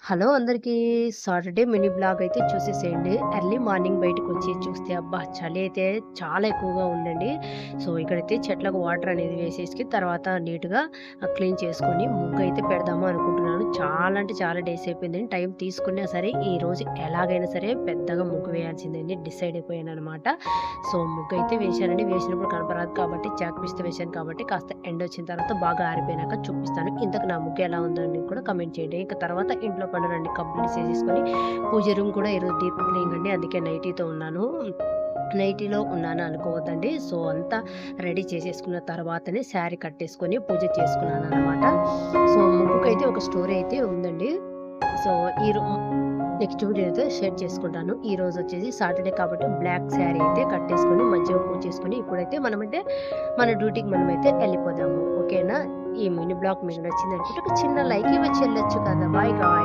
Hello అందరికీ. Saturday mini blog అయితే చూసేసేయండి. ఎర్లీ మార్నింగ్ బయటకొచ్చి చూస్తే అబ్బా! చలి అయితే చాలా ఎక్కువగా ఉందండి. సో, ఇక్కడైతే చెట్లకు వాటర్ అనేది వేసేసి తర్వాత నీట్‌గా క్లీన్ చేసుకొని ముగ్గయితే పెడదాము అనుకుంటున్నాను. చాలా అంటే చాలా డేస్ అయిపోయిందండి. టైం తీసుకున్నా సరే ఈరోజు ఎలాగైనా సరే పెద్దగా ముగ్గు వేయాల్సిందని డిసైడ్ అయిపోయాననమాట. సో, ముగ్గయితే వేశానండి. వేసినప్పుడు కనపరాదు కాబట్టి చాక్ పీస్‌తో వేశాను కాబట్టి కాస్త ఎండొచ్చిన తర్వాత బాగా ఆరిపోయినాక చూపిస్తాను. ఇంతకు నా ముగ్గు ఎలా ఉందని కూడా కామెంట్ చేయండి. ఇక తర్వాత ఇంట్లో పనులన్నీ కంప్లీట్ చేసేసుకొని పూజ రూమ్ కూడా ఈరోజు డీప్ క్లీనింగ్ అండి. అందుకే నైటీతో ఉన్నాను. నైటీలో ఉన్నాను అనుకోవద్దండి. సో, అంతా రెడీ చేసేసుకున్న తర్వాతనే శారీ కట్టేసుకొని పూజ చేసుకున్నాననమాట. సో, ముగ్గుకైతే ఒక స్టోరీ అయితే ఉందండి. సో, ఈ రో నెక్స్ట్ వీడియోతో షేర్ చేసుకుంటాను. ఈరోజొచ్చేసి సాటర్డే కాబట్టి బ్లాక్ శారీ అయితే కట్టేసుకొని మంచిగా పూజ చేసుకొని ఇప్పుడైతే మనమైతే మన డ్యూటీకి మనమైతే ఎళ్ళిపోదాము. ఓకేనా? ఈ మినీ బ్లాగ్ మీకు నచ్చిందనుకుంటే ఒక చిన్న లైక్ ఇవ్వచ్చి ఎళ్ళొచ్చు కదా! Bye guys.